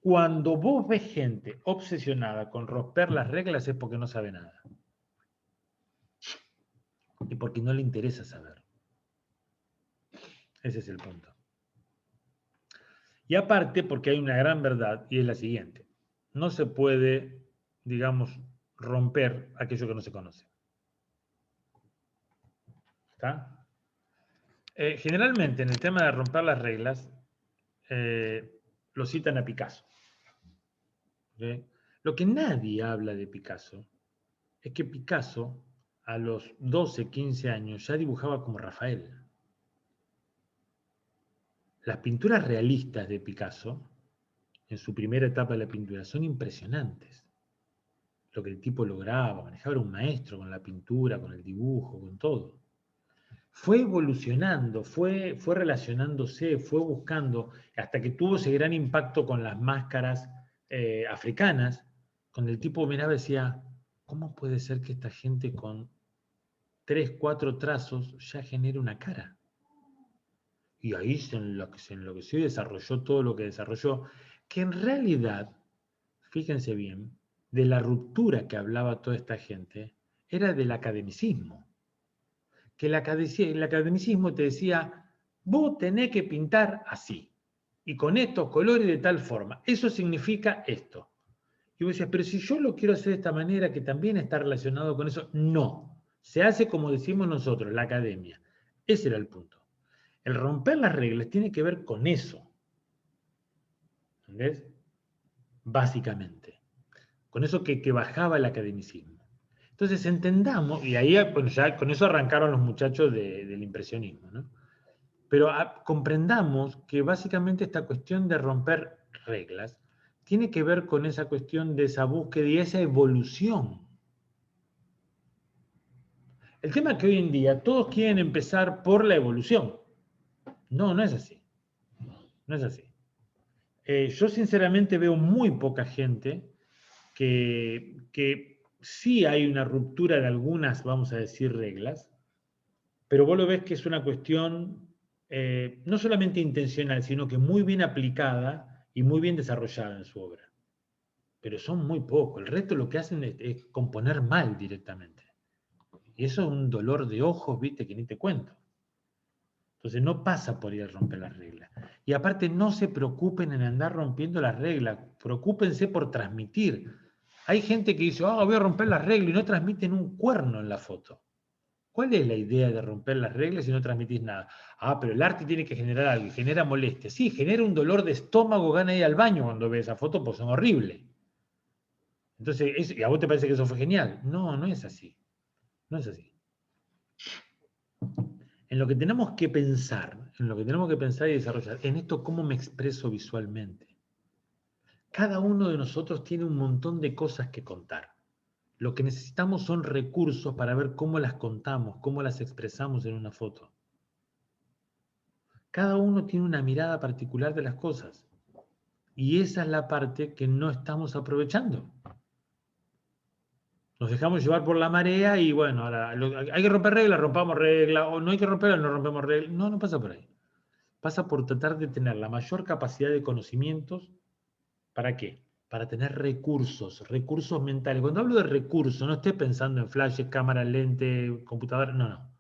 cuando vos ves gente obsesionada con romper las reglas es porque no sabe nada. Y porque no le interesa saber. Ese es el punto. Y aparte, porque hay una gran verdad, y es la siguiente. No se puede, digamos, romper aquello que no se conoce. ¿Está? Generalmente, en el tema de romper las reglas, lo citan a Picasso. ¿Okay? Lo que nadie habla de Picasso es que Picasso, a los 12, 15 años, ya dibujaba como Rafael. Las pinturas realistas de Picasso, en su primera etapa de la pintura, son impresionantes. Lo que el tipo lograba, manejaba, era un maestro con la pintura, con el dibujo, con todo. Fue evolucionando, fue relacionándose, fue buscando, hasta que tuvo ese gran impacto con las máscaras africanas, donde el tipo miraba y decía, ¿cómo puede ser que esta gente con 3, 4 trazos ya genere una cara? Y ahí se enloqueció y desarrolló todo lo que desarrolló, que en realidad, fíjense bien, de la ruptura que hablaba toda esta gente, era del academicismo. Que el academicismo te decía, vos tenés que pintar así, y con estos colores de tal forma. Eso significa esto. Y vos decías, pero si yo lo quiero hacer de esta manera, que también está relacionado con eso, no. Se hace como decimos nosotros, la academia. Ese era el punto. El romper las reglas tiene que ver con eso. ¿Entendés? Básicamente. Con eso que bajaba el academicismo. Entonces entendamos, y ahí bueno, ya con eso arrancaron los muchachos del impresionismo, ¿no? Pero comprendamos que básicamente esta cuestión de romper reglas tiene que ver con esa cuestión de esa búsqueda y esa evolución. El tema es que hoy en día todos quieren empezar por la evolución. No, no es así. No es así. Yo sinceramente veo muy poca gente que sí hay una ruptura de algunas, vamos a decir, reglas, pero vos lo ves que es una cuestión no solamente intencional, sino que muy bien aplicada y muy bien desarrollada en su obra. Pero son muy pocos. El resto lo que hacen es componer mal directamente. Y eso es un dolor de ojos, viste, que ni te cuento. Entonces no pasa por ir a romper las reglas. Y aparte no se preocupen en andar rompiendo las reglas, preocúpense por transmitir. Hay gente que dice, voy a romper las reglas y no transmiten un cuerno en la foto. ¿Cuál es la idea de romper las reglas si no transmitís nada? Pero el arte tiene que generar algo y genera molestia. Sí, genera un dolor de estómago, gana ir al baño cuando ves esa foto, pues son horribles. Entonces, ¿y a vos te parece que eso fue genial? No, no es así. No es así. En lo que tenemos que pensar, y desarrollar, en esto cómo me expreso visualmente. Cada uno de nosotros tiene un montón de cosas que contar. Lo que necesitamos son recursos para ver cómo las contamos, cómo las expresamos en una foto. Cada uno tiene una mirada particular de las cosas. Y esa es la parte que no estamos aprovechando. Nos dejamos llevar por la marea y bueno, ahora hay que romper reglas, rompamos reglas, o no hay que romperlas, no rompemos reglas. No, no pasa por ahí. Pasa por tratar de tener la mayor capacidad de conocimientos. ¿Para qué? Para tener recursos mentales. Cuando hablo de recursos, no estés pensando en flashes, cámara, lente, computadora, no.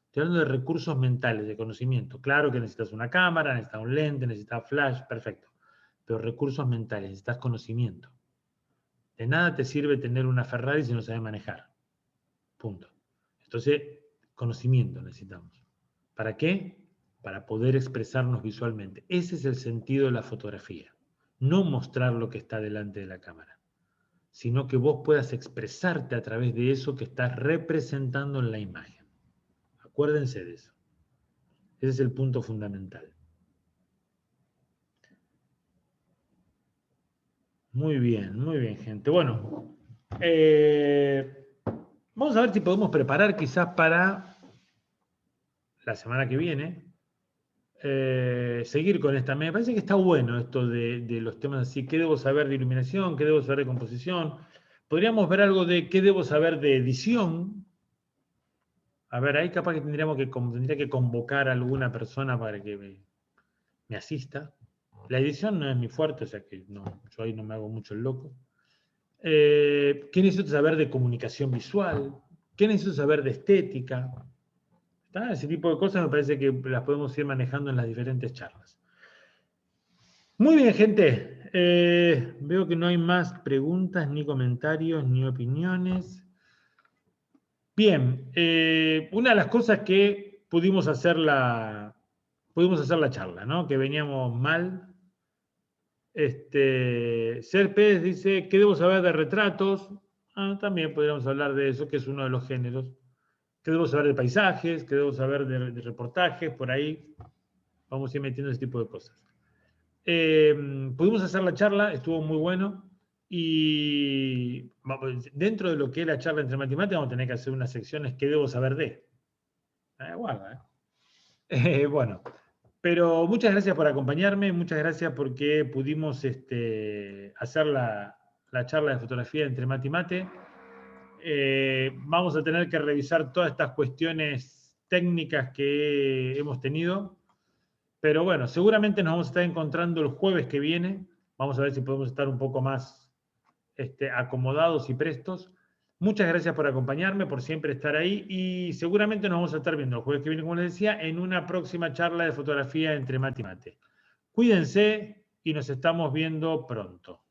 Estoy hablando de recursos mentales, de conocimiento. Claro que necesitas una cámara, necesitas un lente, necesitas flash, perfecto. Pero recursos mentales, necesitas conocimiento. De nada te sirve tener una Ferrari si no sabes manejar. Punto. Entonces, conocimiento necesitamos. ¿Para qué? Para poder expresarnos visualmente. Ese es el sentido de la fotografía. No mostrar lo que está delante de la cámara, sino que vos puedas expresarte a través de eso que estás representando en la imagen. Acuérdense de eso. Ese es el punto fundamental. Muy bien, gente. Bueno, vamos a ver si podemos preparar quizás para la semana que viene, seguir con esta. Me parece que está bueno esto de los temas así. ¿Qué debo saber de iluminación? ¿Qué debo saber de composición? Podríamos ver algo de qué debo saber de edición. A ver, ahí capaz que tendría que convocar a alguna persona para que me asista. La edición no es mi fuerte, o sea que no, yo ahí no me hago mucho el loco. ¿Qué necesito saber de comunicación visual? ¿Qué necesito saber de estética? ¿Está? Ese tipo de cosas me parece que las podemos ir manejando en las diferentes charlas. Muy bien, gente. Veo que no hay más preguntas, ni comentarios, ni opiniones. Bien, una de las cosas que pudimos hacer la charla, ¿no? Que veníamos mal. Ser Pérez dice, ¿qué debo saber de retratos? También podríamos hablar de eso, que es uno de los géneros. ¿Qué debo saber de paisajes? ¿Qué debo saber de reportajes? Por ahí vamos a ir metiendo ese tipo de cosas. Pudimos hacer la charla, estuvo muy bueno. Y dentro de lo que es la charla entre matemáticas, vamos a tener que hacer unas secciones ¿qué debo saber de? Guarda, bueno, pero muchas gracias por acompañarme, muchas gracias porque pudimos hacer la charla de fotografía entre mate y mate. Vamos a tener que revisar todas estas cuestiones técnicas que hemos tenido, pero bueno, seguramente nos vamos a estar encontrando el jueves que viene. Vamos a ver si podemos estar un poco más acomodados y prestos. Muchas gracias por acompañarme, por siempre estar ahí y seguramente nos vamos a estar viendo el jueves que viene, como les decía, en una próxima charla de fotografía entre mate y mate. Cuídense y nos estamos viendo pronto.